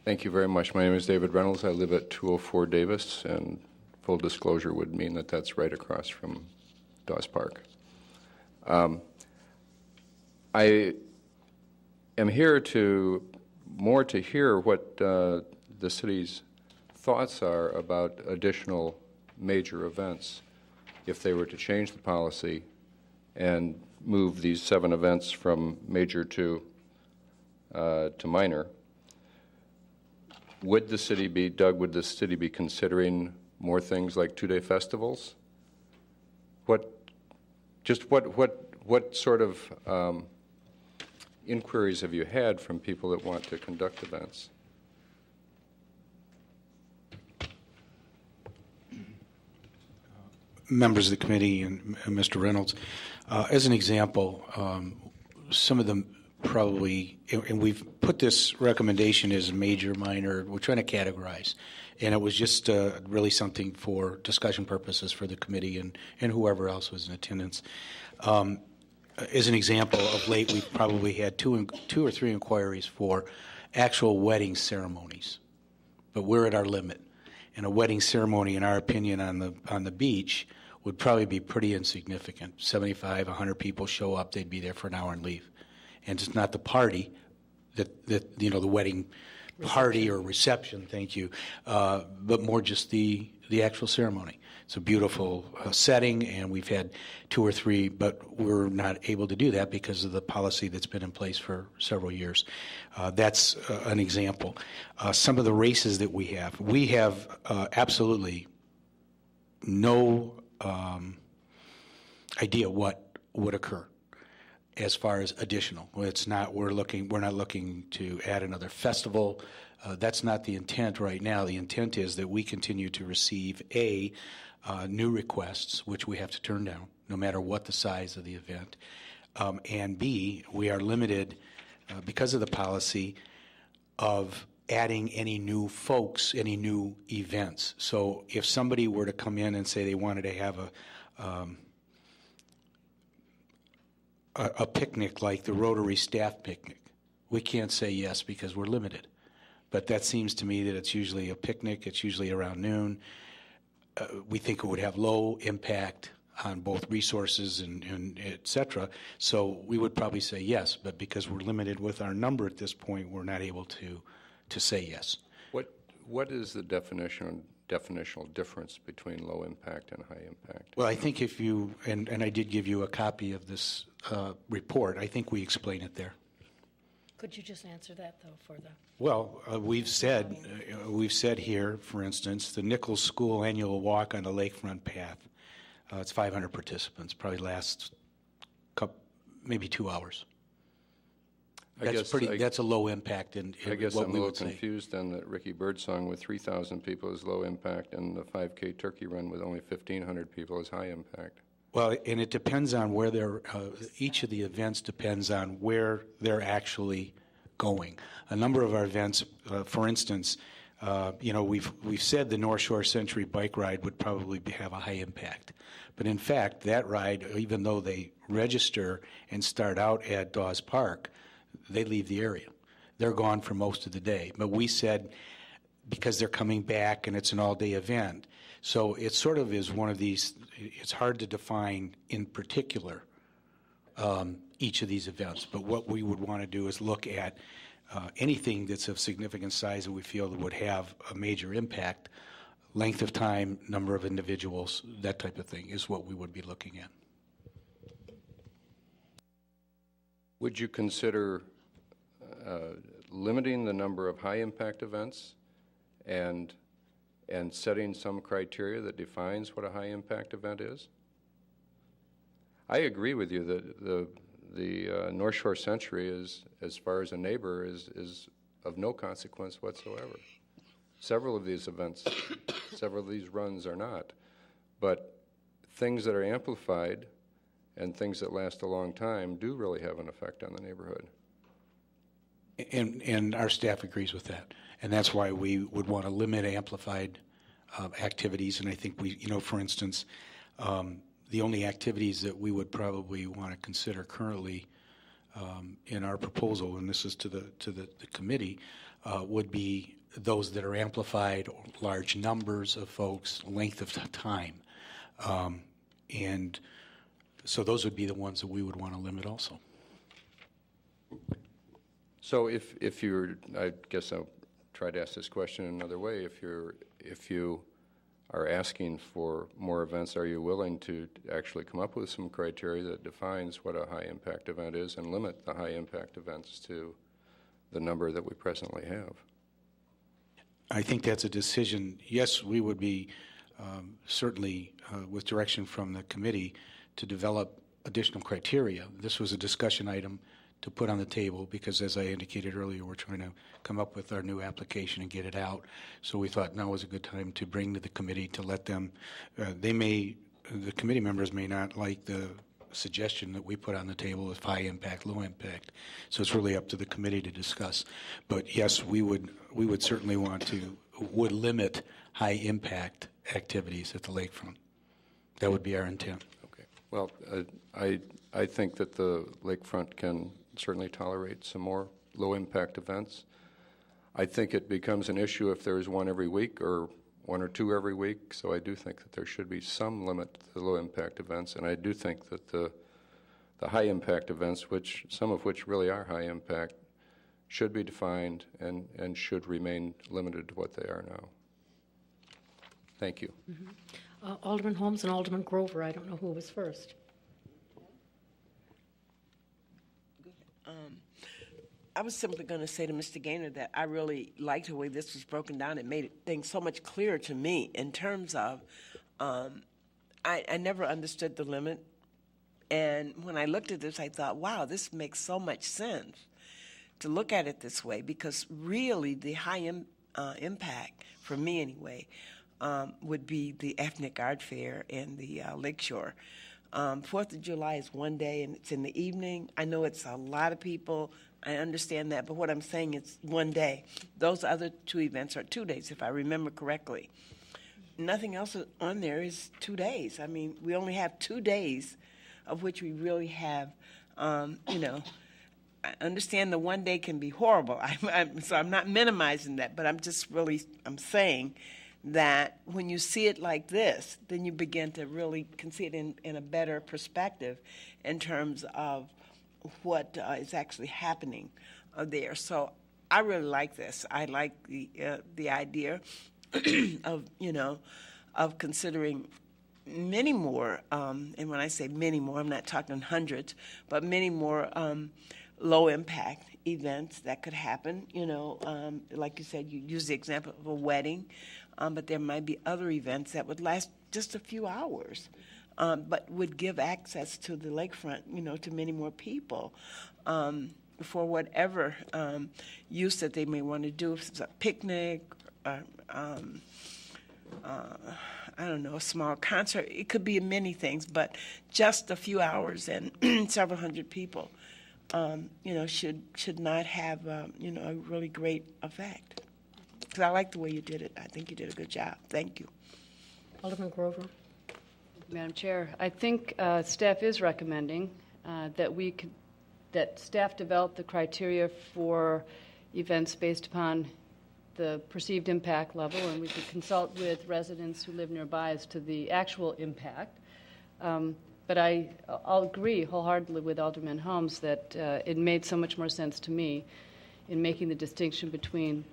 Thank you very much. My name is David Reynolds. I live at 204 Davis, and full disclosure would mean that that's right across from Dawes Park. I am here to hear what the city's thoughts are about additional major events if they were to change the policy and move these 7 events from major to minor. Would the city be, Doug, would the city be considering more things like 2-day festivals? What sort of inquiries have you had from people that want to conduct events? Members of the committee and Mr. Reynolds, as an example, some of them probably, and we've put this recommendation as major, minor, we're trying to categorize. And it was just really something for discussion purposes for the committee and whoever else was in attendance. As an example, of late we've probably had two or three inquiries for actual wedding ceremonies, but we're at our limit. And a wedding ceremony, in our opinion, on the beach would probably be pretty insignificant. 75, 100 people show up, they'd be there for an hour and leave. And it's not the party, that the wedding party or reception, thank you, but more just the actual ceremony. It's a beautiful setting, and we've had 2 or 3, but we're not able to do that because of the policy that's been in place for several years. That's an example. Some of the races that we have absolutely no idea what would occur as far as additional. It's not, we're not looking to add another festival. That's not the intent right now. The intent is that we continue to receive new requests, which we have to turn down, no matter what the size of the event. And B, we are limited, because of the policy, of adding any new folks, any new events. So if somebody were to come in and say they wanted to have a picnic like the Rotary staff picnic, we can't say yes because we're limited. But that seems to me that it's usually a picnic, it's usually around noon. We think it would have low impact on both resources and et cetera. So we would probably say yes, but because we're limited with our number at this point, we're not able to say yes. What is the definitional difference between low impact and high impact? Well, I think if you, and I did give you a copy of this report, I think we explain it there. Could you just answer that, though, for the... Well, we've said here, for instance, the Nichols School Annual Walk on the Lakefront Path. It's 500 participants, probably lasts maybe 2 hours. That's a low impact in I guess what I'm we a would little say. confused then that Ricky Birdsong with 3,000 people is low impact and the 5K Turkey Run with only 1,500 people is high impact. Well, and it depends on where they're, each of the events depends on where they're actually going. A number of our events, for instance, we've said the North Shore Century bike ride would probably have a high impact. But in fact, that ride, even though they register and start out at Dawes Park, they leave the area. They're gone for most of the day. But we said, because they're coming back and it's an all-day event, so it sort of is one of these, it's hard to define in particular each of these events. But what we would want to do is look at anything that's of significant size that we feel that would have a major impact, length of time, number of individuals, that type of thing is what we would be looking at. Would you consider limiting the number of high-impact events and setting some criteria that defines what a high-impact event is? I agree with you that the North Shore Century is, as far as a neighbor, is of no consequence whatsoever. Several of these events, several of these runs are not. But things that are amplified and things that last a long time do really have an effect on the neighborhood. And our staff agrees with that. And that's why we would want to limit amplified activities. And I think we, for instance, the only activities that we would probably want to consider currently in our proposal, and this is to the committee, would be those that are amplified, large numbers of folks, length of time. And so those would be the ones that we would want to limit also. So if you're, I guess I'll try to ask this question another way. If you are asking for more events, are you willing to actually come up with some criteria that defines what a high impact event is and limit the high impact events to the number that we presently have? I think that's a decision. Yes, we would be certainly with direction from the committee to develop additional criteria. This was a discussion item to put on the table because, as I indicated earlier, we're trying to come up with our new application and get it out. So we thought now was a good time to bring to the committee to let them, the committee members may not like the suggestion that we put on the table of high impact, low impact. So it's really up to the committee to discuss. But yes, we would certainly would limit high impact activities at the lakefront. That would be our intent. Okay. Well, I think that the lakefront can certainly tolerate some more low-impact events. I think it becomes an issue if there's one every week or one or two every week, so I do think that there should be some limit to the low-impact events, and I do think that the high-impact events, some of which really are high-impact, should be defined and should remain limited to what they are now. Thank you. Mm-hmm. Alderman Holmes and Alderman Grover, I don't know who was first. I was simply going to say to Mr. Gaynor that I really liked the way this was broken down. It made things so much clearer to me in terms of I never understood the limit. And when I looked at this, I thought, wow, this makes so much sense to look at it this way, because really the high impact, for me anyway, would be the Ethnic Art Fair and the Lakeshore. 4th of July is one day, and it's in the evening. I know it's a lot of people. I understand that, but what I'm saying is one day. Those other two events are 2 days, if I remember correctly. Nothing else on there is 2 days. I mean, we only have 2 days of which we really have, I understand the one day can be horrible, so I'm not minimizing that, but I'm saying that when you see it like this, then you begin to really see it in a better perspective in terms of what is actually happening there. So I really like this. I like the idea of considering many more, and when I say many more, I'm not talking hundreds, but many more low-impact events that could happen. Like you said, you use the example of a wedding, but there might be other events that would last just a few hours, but would give access to the lakefront, to many more people for whatever use that they may want to do. If it's a picnic, I don't know, a small concert. It could be many things, but just a few hours and several hundred people, should not have, a really great effect. Because I like the way you did it. I think you did a good job. Thank you. Alderman Grover. Madam Chair, I think staff is recommending that staff develop the criteria for events based upon the perceived impact level, and we could consult with residents who live nearby as to the actual impact. But I'll agree wholeheartedly with Alderman Holmes that it made so much more sense to me in making the distinction between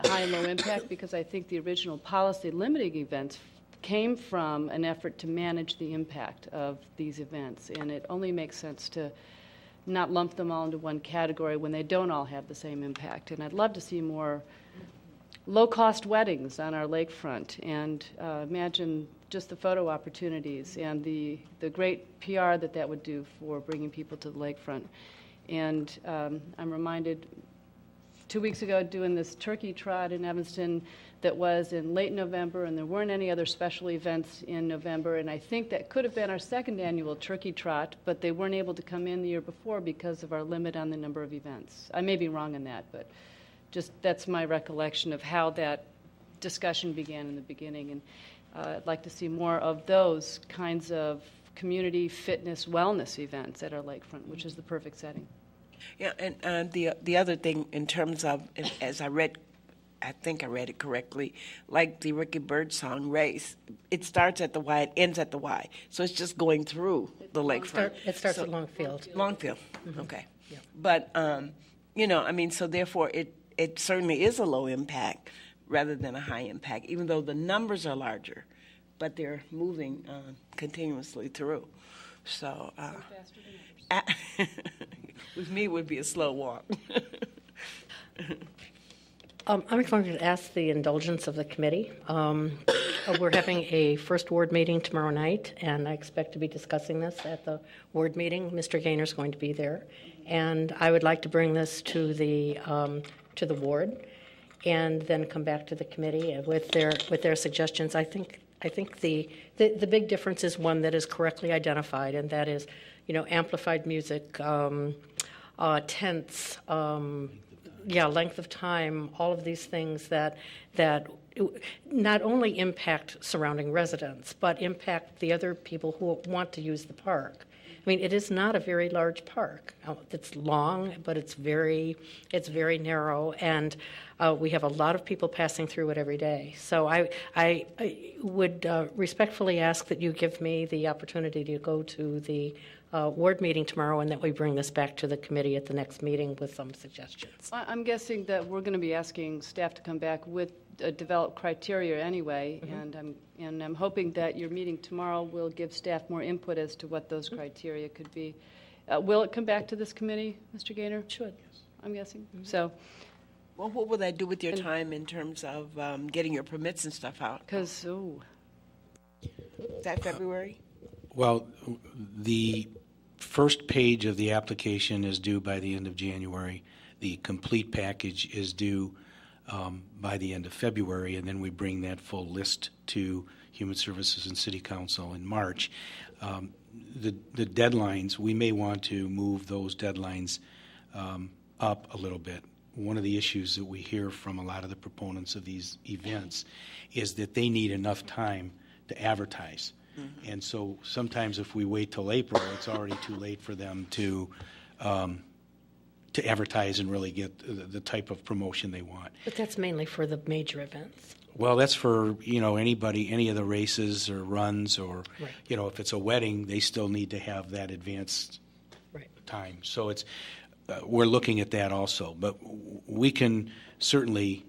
high and low impact, because I think the original policy limiting events came from an effort to manage the impact of these events, and it only makes sense to not lump them all into one category when they don't all have the same impact. And I'd love to see more low-cost weddings on our lakefront, and imagine just the photo opportunities and the great PR that would do for bringing people to the lakefront. And I'm reminded 2 weeks ago doing this turkey trot in Evanston that was in late November, and there weren't any other special events in November, and I think that could have been our second annual turkey trot, but they weren't able to come in the year before because of our limit on the number of events. I may be wrong on that, but just that's my recollection of how that discussion began in the beginning, and I'd like to see more of those kinds of community fitness wellness events at our lakefront, which is the perfect setting. Yeah, and the other thing in terms of, as I think I read it correctly, like the Ricky Birdsong race, it starts at the Y, it ends at the Y. So it's just going through the lakefront. It starts at Longfield. Longfield, okay. Yeah. But, so therefore it certainly is a low impact rather than a high impact, even though the numbers are larger, but they're moving continuously through. So, with me, it would be a slow walk. I'm going to ask the indulgence of the committee. We're having a first ward meeting tomorrow night, and I expect to be discussing this at the ward meeting. Mr. Gaynor's going to be there, and I would like to bring this to the ward, and then come back to the committee with their suggestions. I think the big difference is one that is correctly identified, and that is, amplified music, tents. Length of time, all of these things that not only impact surrounding residents, but impact the other people who want to use the park. I mean, it is not a very large park. It's long, but it's very narrow, and we have a lot of people passing through it every day. So I would respectfully ask that you give me the opportunity to go to the ward meeting tomorrow, and that we bring this back to the committee at the next meeting with some suggestions. I'm guessing that we're going to be asking staff to come back with developed criteria anyway, and I'm hoping that your meeting tomorrow will give staff more input as to what those criteria could be. Will it come back to this committee, Mr. Gaynor? It should. I'm guessing. So. Well, what will that do with your time in terms of getting your permits and stuff out? Because, Is that February? Well, the first page of the application is due by the end of January. The complete package is due by the end of February, and then we bring that full list to Human Services and City Council in March. The deadlines, we may want to move those deadlines up a little bit. One of the issues that we hear from a lot of the proponents of these events is that they need enough time to advertise. Mm-hmm. And so sometimes if we wait till April, it's already too late for them to advertise and really get the type of promotion they want. But that's mainly for the major events. Well, that's for, anybody, any of the races or runs or, right. If it's a wedding, they still need to have that advanced time. So it's, we're looking at that also. But we can certainly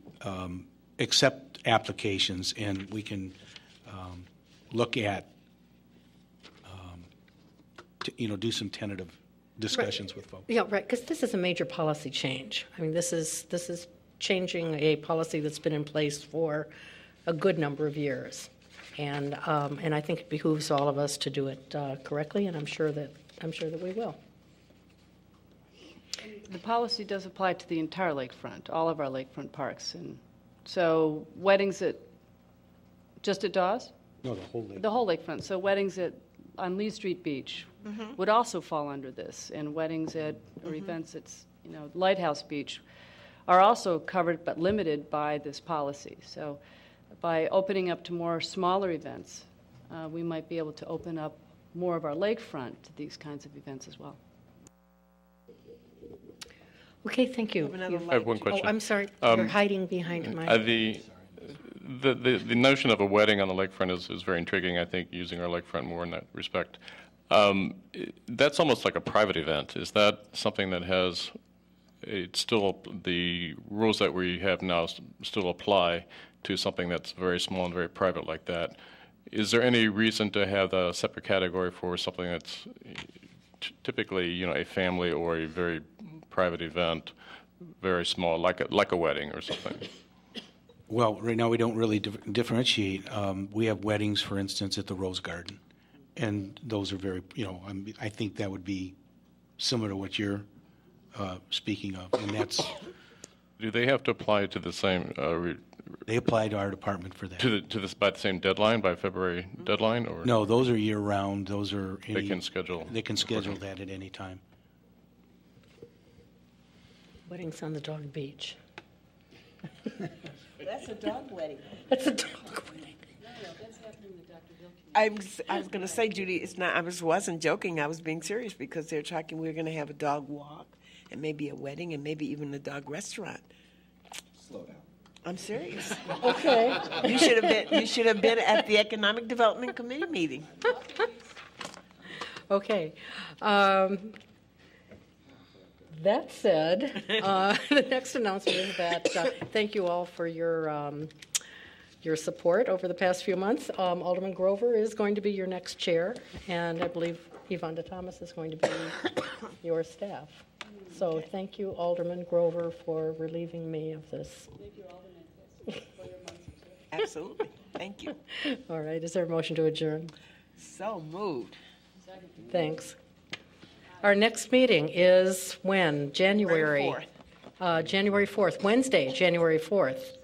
accept applications, and we can look at, do some tentative discussions with folks. Yeah, right, because this is a major policy change. I mean, this is changing a policy that's been in place for a good number of years, and I think it behooves all of us to do it correctly, and I'm sure that we will. the policy does apply to the entire lakefront, all of our lakefront parks, and so weddings just at Dawes? No, the whole lake. The whole lakefront. So weddings on Lee Street Beach would also fall under this, and weddings or events at Lighthouse Beach are also covered but limited by this policy. So by opening up to more smaller events, we might be able to open up more of our lakefront to these kinds of events as well. Okay, thank you. I have one question. Oh, I'm sorry. You're hiding behind my... The notion of a wedding on the lakefront is very intriguing, I think, using our lakefront more in that respect. That's almost like a private event. Is that something that has, still the rules that we have now still apply to something that's very small and very private like that? Is there any reason to have a separate category for something that's typically, a family or a very private event, very small, like a wedding or something? Well, right now we don't really differentiate. We have weddings, for instance, at the Rose Garden, and those are very, I think that would be similar to what you're speaking of, and that's Do they have to apply to the same, They apply to our department for that. to this, by the same deadline, by February deadline, or? No, those are year-round. Those are They can schedule. They can schedule that at any time. Weddings on the dog beach. That's a dog wedding. That's a dog wedding. I was going to say, Judy, it's not. Wasn't joking. I was being serious because they're talking. We're going to have a dog walk, and maybe a wedding, and maybe even a dog restaurant. Slow down. I'm serious. Okay. You should have been. You should have been at the Economic Development Committee meeting. Okay. That said, the next announcement is that thank you all for your support over the past few months. Alderman Grover is going to be your next chair, and I believe Yvonne Thomas is going to be your staff. So thank you, Alderman Grover, for relieving me of this. Thank you, Alderman, for your months of service. Absolutely. Thank you. All right, is there a motion to adjourn? So moved. Thanks. Our next meeting is when? January 4th, Wednesday, January 4th.